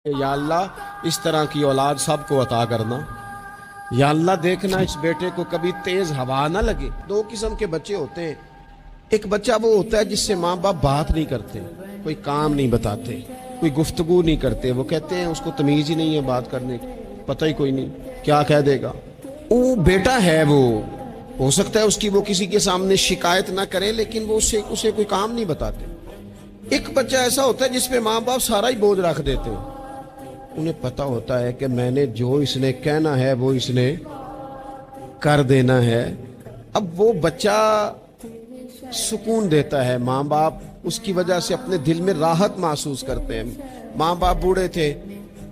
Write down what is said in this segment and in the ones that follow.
یا اللہ اس طرح کی اولاد سب کو عطا کرنا۔ یا اللہ دیکھنا اس بیٹے کو کبھی تیز ہوا نہ لگے۔ دو قسم کے بچے ہوتے ہیں، ایک بچہ وہ ہوتا ہے جس سے ماں باپ بات نہیں کرتے، کوئی کام نہیں بتاتے، کوئی گفتگو نہیں کرتے، وہ کہتے ہیں اس کو تمیز ہی نہیں ہے بات کرنے کی، پتہ ہی کوئی نہیں کیا کہہ دے گا۔ وہ بیٹا ہے، وہ ہو سکتا ہے اس کی وہ کسی کے سامنے شکایت نہ کرے لیکن وہ اسے کوئی کام نہیں بتاتے۔ ایک بچہ ایسا ہوتا ہے جس پہ ماں باپ سارا ہی بوجھ رکھ دیتے ہیں، انہیں پتہ ہوتا ہے کہ میں نے جو اس نے کہنا ہے وہ اس نے کر دینا ہے۔ اب وہ بچہ سکون دیتا ہے، ماں باپ اس کی وجہ سے اپنے دل میں راحت محسوس کرتے ہیں۔ ماں باپ بوڑھے تھے،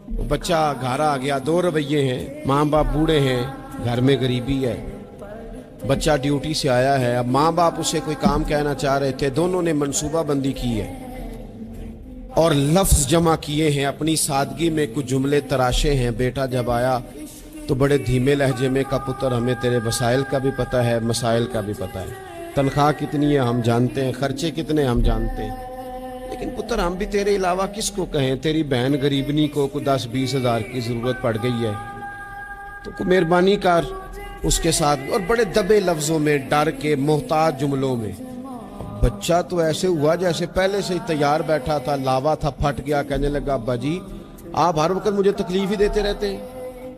وہ بچہ گھر آ گیا، دو رویے ہیں، ماں باپ بوڑھے ہیں، گھر میں غریبی ہے، بچہ ڈیوٹی سے آیا ہے، اب ماں باپ اسے کوئی کام کہنا چاہ رہے تھے، دونوں نے منصوبہ بندی کی ہے اور لفظ جمع کیے ہیں، اپنی سادگی میں کچھ جملے تراشے ہیں۔ بیٹا جب آیا تو بڑے دھیمے لہجے میں کہا پتر ہمیں تیرے وسائل کا بھی پتہ ہے، مسائل کا بھی پتہ ہے، تنخواہ کتنی ہے ہم جانتے ہیں، خرچے کتنے ہم جانتے ہیں، لیکن پتر ہم بھی تیرے علاوہ کس کو کہیں، تیری بہن غریبنی کو 10-20 ہزار کی ضرورت پڑ گئی ہے تو کوئی مہربانی کر اس کے ساتھ، اور بڑے دبے لفظوں میں، ڈر کے محتاج جملوں میں۔ بچہ تو ایسے ہوا جیسے پہلے سے ہی تیار بیٹھا تھا، لاوا تھا، پھٹ گیا، کہنے لگا ابا جی آپ ہر وقت مجھے تکلیف ہی دیتے رہتے ہیں،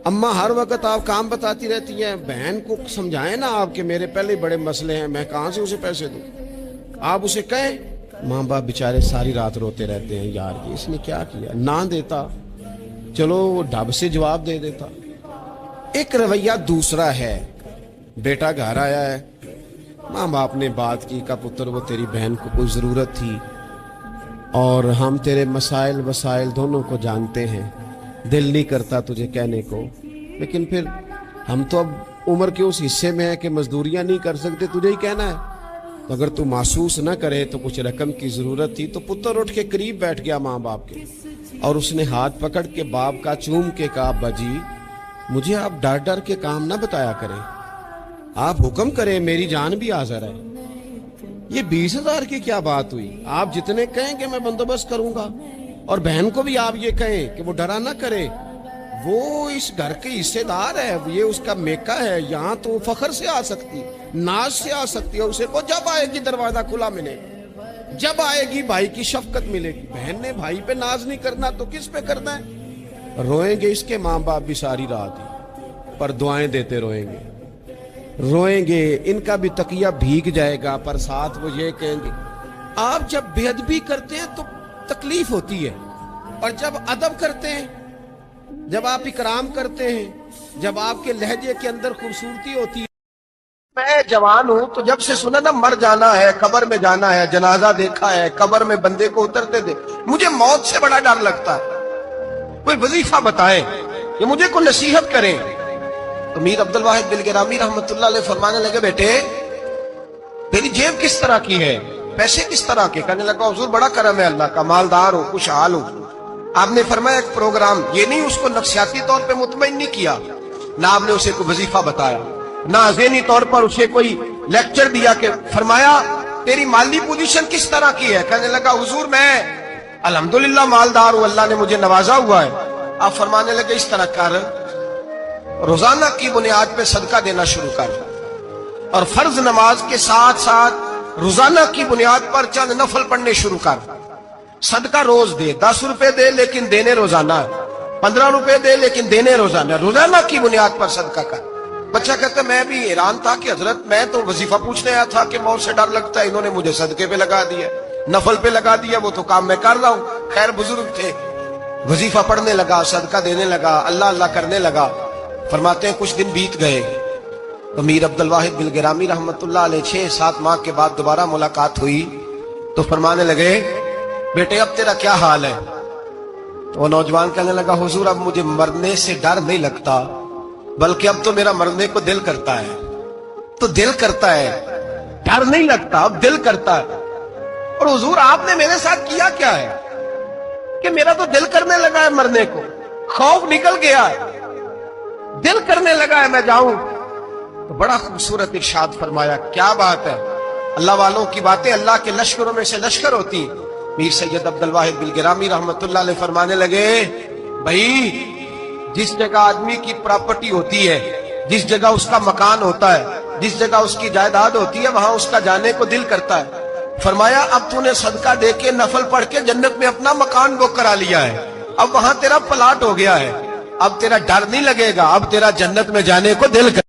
اماں ہر وقت آپ کام بتاتی رہتی ہیں، بہن کو سمجھائیں نا آپ کہ میرے پہلے ہی بڑے مسئلے ہیں، میں کہاں سے اسے پیسے دوں، آپ اسے کہیں۔ ماں باپ بیچارے ساری رات روتے رہتے ہیں، یار یہ اس نے کیا کیا، نہ دیتا چلو وہ ڈب سے جواب دے دیتا۔ ایک رویہ دوسرا ہے، بیٹا گھر آیا ہے، ماں باپ نے بات کی، کہا پتر وہ تیری بہن کو کوئی ضرورت تھی اور ہم تیرے مسائل وسائل دونوں کو جانتے ہیں، دل نہیں کرتا تجھے کہنے کو، لیکن پھر ہم تو اب عمر کے اس حصے میں ہیں کہ مزدوریاں نہیں کر سکتے، تجھے ہی کہنا ہے، تو اگر تو محسوس نہ کرے تو کچھ رقم کی ضرورت تھی۔ تو پتر اٹھ کے قریب بیٹھ گیا ماں باپ کے اور اس نے ہاتھ پکڑ کے باپ کا چوم کے کہا ابا جی مجھے آپ ڈر ڈر کے کام نہ بتایا کریں، آپ حکم کریں، میری جان بھی حاضر ہے۔ یہ 20,000 کی کیا بات ہوئی، آپ جتنے کہیں کہ میں بندوبست کروں گا، اور بہن کو بھی آپ یہ کہیں کہ وہ ڈرا نہ کرے، وہ اس گھر کے حصے دار ہے، یہ اس کا میکا ہے، یہاں تو وہ فخر سے آ سکتی، ناز سے آ سکتی ہے، اسے کو جب آئے گی دروازہ کھلا ملے گا، جب آئے گی بھائی کی شفقت ملے گی۔ بہن نے بھائی پہ ناز نہیں کرنا تو کس پہ کرنا ہے؟ روئیں گے اس کے ماں باپ بھی ساری رات ہی، پر دعائیں دیتے روئیں گے، روئیں گے، ان کا بھی تکیہ بھیگ جائے گا، پر ساتھ وہ یہ کہیں گے۔ آپ جب بے ادبی کرتے ہیں تو تکلیف ہوتی ہے، اور جب ادب کرتے ہیں، جب آپ اکرام کرتے ہیں، جب آپ کے لہجے کے اندر خوبصورتی ہوتی ہے۔ میں جوان ہوں تو جب سے سنا نا مر جانا ہے، قبر میں جانا ہے، جنازہ دیکھا ہے، قبر میں بندے کو اترتے دے، مجھے موت سے بڑا ڈر لگتا ہے۔ کوئی وظیفہ بتائیں یا مجھے کوئی نصیحت کریں۔ تو میر عبد الواحد بلگرامی رحمت اللہ علیہ فرمانے لگے بیٹے تیری جیب کس طرح کی ہے، پیسے کس طرح کے؟ کہنے لگا حضور بڑا کرم ہے اللہ کا، مالدار ہو، خوشحال ہو۔ آپ نے فرمایا ایک پروگرام، یہ نہیں اس کو نفسیاتی طور پہ مطمئن نہیں کیا، نہ آپ نے اسے کوئی وظیفہ بتایا، نہ ذہنی طور پر اسے کوئی لیکچر دیا، کہ فرمایا تیری مالی پوزیشن کس طرح کی ہے؟ کہنے لگا حضور میں الحمدللہ مالدار ہوں، اللہ نے مجھے نوازا ہوا ہے۔ آپ فرمانے لگے اس طرح کر، روزانہ کی بنیاد پہ صدقہ دینا شروع کر، اور فرض نماز کے ساتھ ساتھ روزانہ کی بنیاد پر چند نفل پڑھنے شروع کر، صدقہ روز دے، 10 روپے دے لیکن دینے روزانہ ہے، 15 روپے دے لیکن دینے روزانہ، روزانہ کی بنیاد پر صدقہ کر۔ بچہ کہتا ہے میں بھی حیران تھا کہ حضرت میں تو وظیفہ پوچھنے آیا تھا کہ موت سے ڈر لگتا ہے، انہوں نے مجھے صدقے پہ لگا دیا، نفل پہ لگا دیا، وہ تو کام میں کر رہا ہوں۔ خیر بزرگ تھے، وظیفہ پڑھنے لگا، صدقہ دینے لگا، اللہ اللہ کرنے لگا۔ فرماتے ہیں کچھ دن بیت گئے تو میر عبد الواحد بلگرامی رحمت اللہ علیہ 6-7 ماہ کے بعد دوبارہ ملاقات ہوئی تو فرمانے لگے بیٹے اب تیرا کیا حال ہے؟ تو وہ نوجوان کہنے لگا حضور اب مجھے مرنے سے ڈر نہیں لگتا، بلکہ اب تو میرا مرنے کو دل کرتا ہے۔ تو دل کرتا ہے، ڈر نہیں لگتا، اب دل کرتا ہے۔ اور حضور آپ نے میرے ساتھ کیا کیا ہے کہ میرا تو دل کرنے لگا ہے مرنے کو، خوف نکل گیا ہے، دل کرنے لگا ہے میں جاؤں۔ تو بڑا خوبصورت ارشاد فرمایا، کیا بات ہے، اللہ والوں کی باتیں اللہ کے لشکروں میں سے لشکر ہوتی ہیں۔ میر سید عبد الواحد بلگرامی رحمت اللہ علیہ فرمانے لگے بھائی جس جگہ آدمی کی پراپرٹی ہوتی ہے، جس جگہ اس کا مکان ہوتا ہے، جس جگہ اس کی جائیداد ہوتی ہے، وہاں اس کا جانے کو دل کرتا ہے۔ فرمایا اب تو نے صدقہ دے کے نفل پڑھ کے جنت میں اپنا مکان بک کرا لیا ہے، اب وہاں تیرا پلاٹ ہو گیا ہے، اب تیرا ڈر نہیں لگے گا، اب تیرا جنت میں جانے کو دل کر